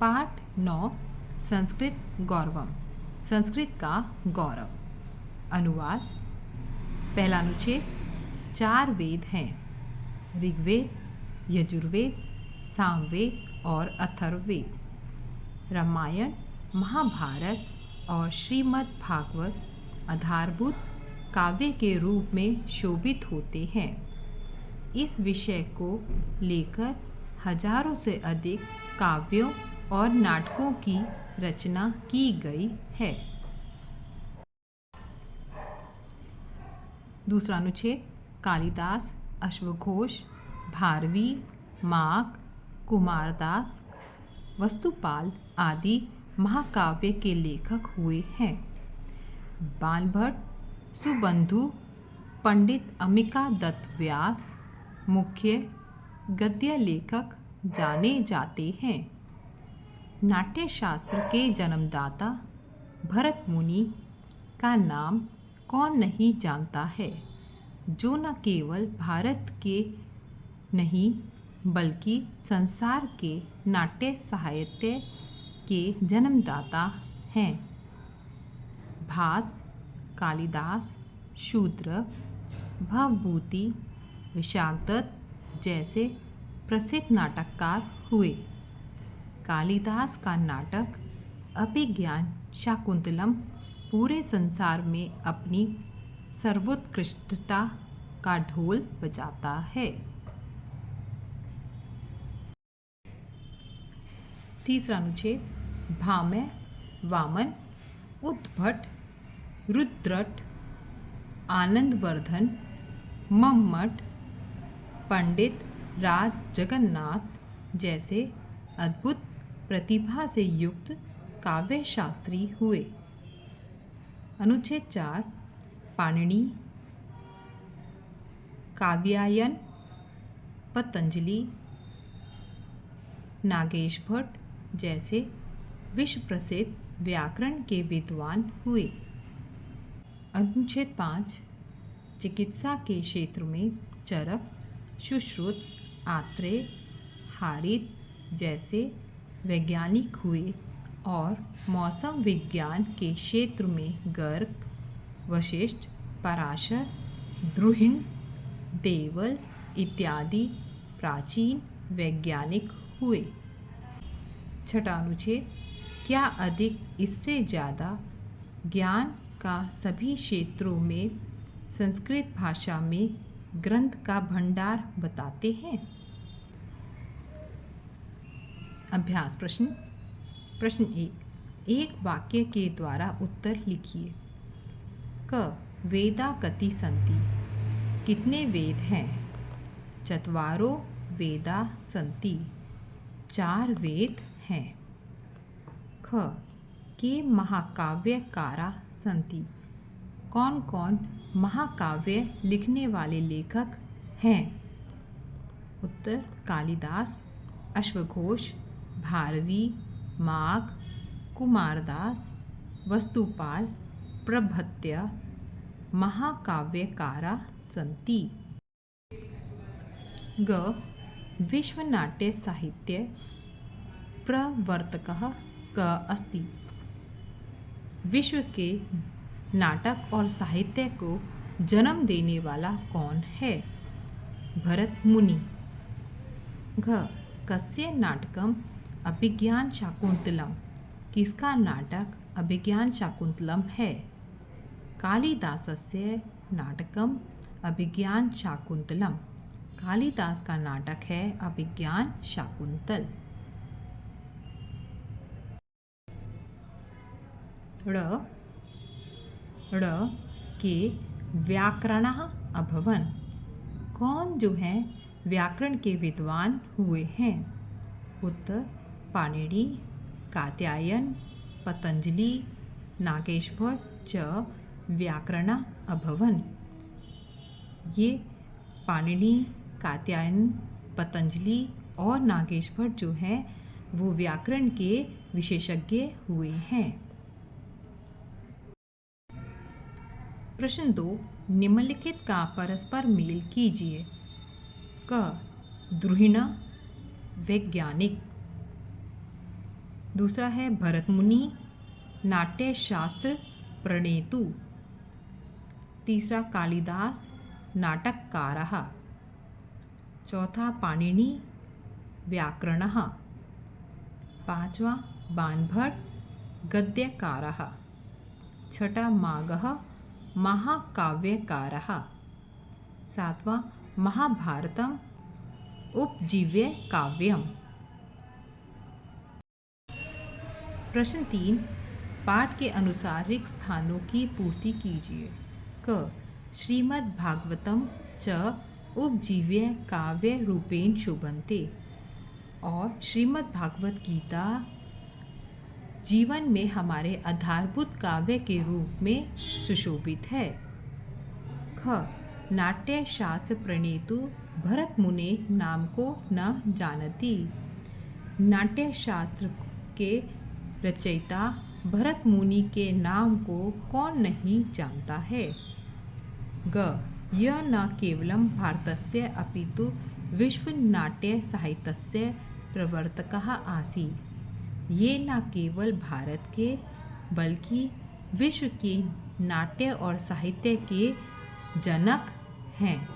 पाठ 9 संस्कृत गौरवम, संस्कृत का गौरव। अनुवाद। पहला अनुच्छेद। 4 वेद हैं, ऋग्वेद, यजुर्वेद, सामवेद और अथर्ववेद। रामायण, महाभारत और श्रीमद् भागवत आधारभूत काव्य के रूप में शोभित होते हैं। इस विषय को लेकर हजारों से अधिक काव्यों और नाटकों की रचना की गई है। दूसरा अनुच्छेद। कालिदास, अश्वघोष, भारवी, माघ, कुमारदास, वस्तुपाल आदि महाकाव्य के लेखक हुए हैं। बाणभट्ट, सुबंधु, पंडित अम्बिका दत्त व्यास मुख्य गद्य लेखक जाने जाते हैं। नाट्य शास्त्र के जन्मदाता भरत मुनि का नाम कौन नहीं जानता है, जो न केवल भारत के नहीं बल्कि संसार के नाट्य साहित्य के जन्मदाता हैं। भास, कालिदास, शूद्र, भवभूति, विशाखदत्त जैसे प्रसिद्ध नाटककार हुए। कालिदास का नाटक अभिज्ञान शाकुंतलम पूरे संसार में अपनी सर्वोत्कृष्टता का ढोल बजाता है। तीसरा अनुच्छेद। भामह, वामन, उद्भट, रुद्रट, आनंदवर्धन, मम्मट, पंडित राज जगन्नाथ जैसे अद्भुत प्रतिभा से युक्त काव्य शास्त्री हुए। अनुच्छेद 4। पाणिनि, काव्यायन, पतंजलि, नागेश भट्ट जैसे विश्व प्रसिद्ध व्याकरण के विद्वान हुए। अनुच्छेद 5। चिकित्सा के क्षेत्र में चरक, सुश्रुत, आत्रेय, हारित जैसे वैज्ञानिक हुए और मौसम विज्ञान के क्षेत्र में गर्ग, वशिष्ठ, पराशर, द्रुहिण, देवल इत्यादि प्राचीन वैज्ञानिक हुए। छठा अनुच्छेद। क्या अधिक इससे ज़्यादा ज्ञान का सभी क्षेत्रों में संस्कृत भाषा में ग्रंथ का भंडार बताते हैं। अभ्यास प्रश्न। प्रश्न 1। एक वाक्य के द्वारा उत्तर लिखिए। क वेदा कति सन्ति, कितने वेद हैं। चत्वारो वेदा सन्ति, 4 वेद हैं। ख के महाकाव्यकारा सन्ति, कौन कौन महाकाव्य लिखने वाले लेखक हैं। उत्तर कालिदास, अश्वघोष, भारवी, माघ, कुमारदास, वस्तुपाल प्रभृत्य महाकाव्यकारा सन्ति। ग विश्व नाट्य साहित्य प्रवर्तकः क अस्ति, विश्व के नाटक और साहित्य को जन्म देने वाला कौन है। भरत मुनि। घ कस्य नाटकम अभिज्ञान शाकुंतलम, किसका नाटक अभिज्ञान शाकुंतलम है। कालिदासस्य नाटकम अभिज्ञान शाकुंतलम, कालिदास का नाटक है अभिज्ञान शाकुंतल। ड़ के व्याकरणः अभवन, कौन जो है व्याकरण के विद्वान हुए हैं। उत्तर पाणिनि, कात्यायन, पतंजलि, नागेश भट्ट च व्याकरणः अभवन। ये पाणिनि, कात्यायन, पतंजलि और नागेश भट्ट जो हैं वो व्याकरण के विशेषज्ञ हुए हैं। प्रश्न 2। निम्नलिखित का परस्पर मेल कीजिए। क द्रुहिण वैज्ञानिक, दूसरा है भरत मुनि नाट्य शास्त्र प्रणेतु। तीसरा कालिदास नाटककारः। चौथा पाणिनि व्याकरणः। पांचवा बाणभट्ट गद्यकारः। छठा मागह महाकाव्यकारः। सातवां महाभारतम उपजीव्य काव्यम। प्रश्न 3, पाठ के अनुसार रिक्त स्थानों की पूर्ति कीजिए। क श्रीमद् भागवतम च उपजीव्य काव्य रूपेण शोभन्ते। और श्रीमद् भागवत गीता जीवन में हमारे आधारभूत काव्य के रूप में सुशोभित है। ख नाट्य शास्त्र प्रणेतु भरत मुने नाम को न जानती। नाट्य शास्त्र के रचयिता भरत मुनि के नाम को कौन नहीं जानता है। ग यह न केवलं भारतस्य अपितु विश्वनाट्य साहित्यस्य प्रवर्तकः आसीत्। ये न केवल भारत के बल्कि विश्व के नाट्य और साहित्य के जनक हैं।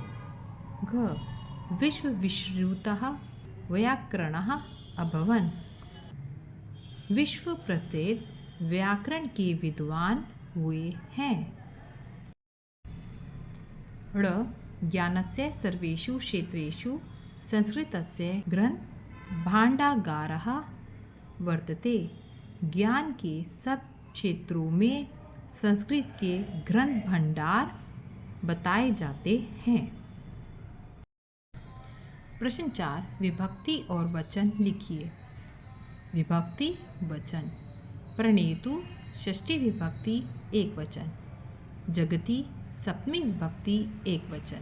घ विश्वविश्रुतः व्याकरणः अभवन्। विश्व प्रसिद्ध व्याकरण के विद्वान हुए हैं। ण ज्ञानस्य सर्वेषु क्षेत्रेषु संस्कृतस्य ग्रंथ भाण्डागारः वर्तते। ज्ञान के सब क्षेत्रों में संस्कृत के ग्रंथ भंडार बताए जाते हैं। प्रश्न 4, विभक्ति और वचन लिखिए। विभक्ति वचन। प्रणेतु षष्ठी विभक्ति एक वचन। जगति सप्तमी विभक्ति एक वचन।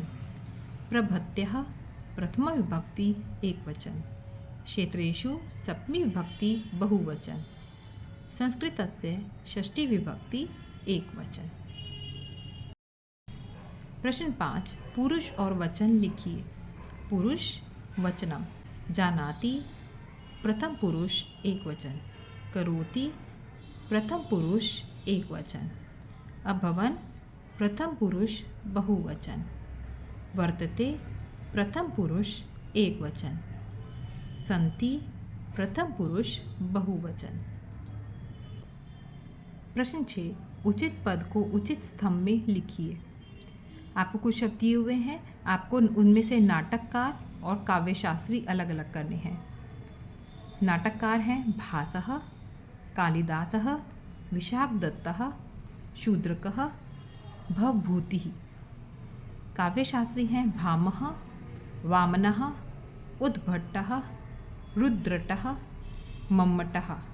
प्रभृत्यः प्रथमा विभक्ति एक वचन। क्षेत्रेषु सप्तमी विभक्ति बहुवचन। संस्कृतस्य षष्ठी विभक्ति एक वचन। प्रश्न 5, पुरुष और वचन लिखिए। पुरुष वचनम जानाति प्रथम पुरुष एक वचन। करोति प्रथम पुरुष एक वचन। अभवन् प्रथम पुरुष बहुवचन। वर्तते प्रथम पुरुष एक वचन। सन्ति प्रथम पुरुष बहुवचन। प्रश्न 6, उचित पद को उचित स्तंभ में लिखिए। आपको कुछ शब्द दिए हुए हैं, आपको उनमें से नाटककार और काव्यशास्त्री अलग अलग करने हैं। नाटककार हैं भासः, कालिदासः, विशाखदत्तः, शूद्रकः, भवभूतिः। काव्यशास्त्री हैं भामः, वामनः, उद्भटः, रुद्रटः, मम्मटः।